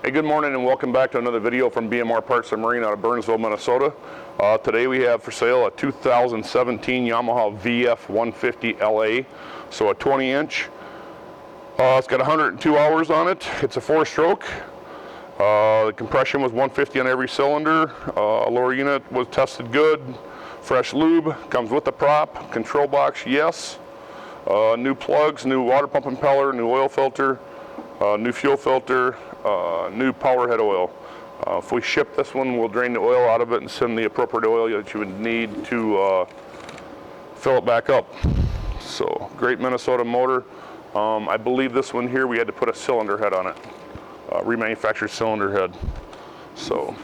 Hey, good morning and welcome back to another video from BMR Parts and Marine out of Burnsville, Minnesota. Today we have for sale a 2017 Yamaha VF150 LA, so a 20-inch. It's got 102 hours on it. It's a 4-stroke. The compression was 150 on every cylinder. Lower unit was tested good. Fresh lube, comes with the prop, control box, yes. New plugs, new water pump impeller, new oil filter, new fuel filter, new power head oil. If we ship this one, we'll drain the oil out of it and send the appropriate oil that you would need to fill it back up. So, great Minnesota motor. I believe this one here, we had to put a cylinder head on it, remanufactured cylinder head. So,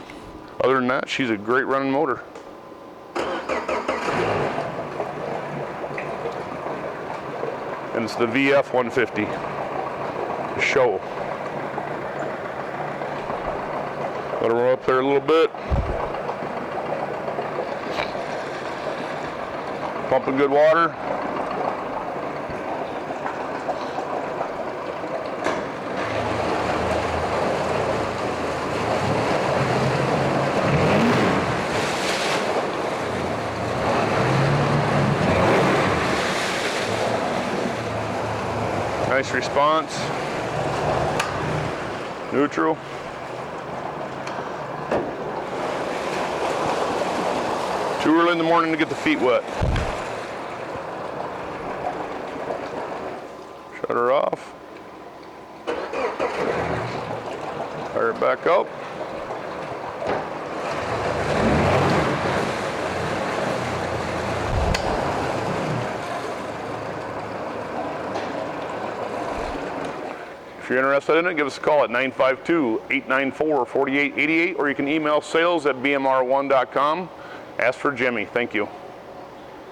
other than that, she's a great running motor. And it's the VF150 SHO. Let her run up there a little bit. Pumping good water. Nice response. Neutral. Too early in the morning to get the feet wet. Shut her off. Fire it back up. If you're interested in it, give us a call at 952-894-4888, or you can email sales@bmr1.com. Ask for Jimmy. Thank you.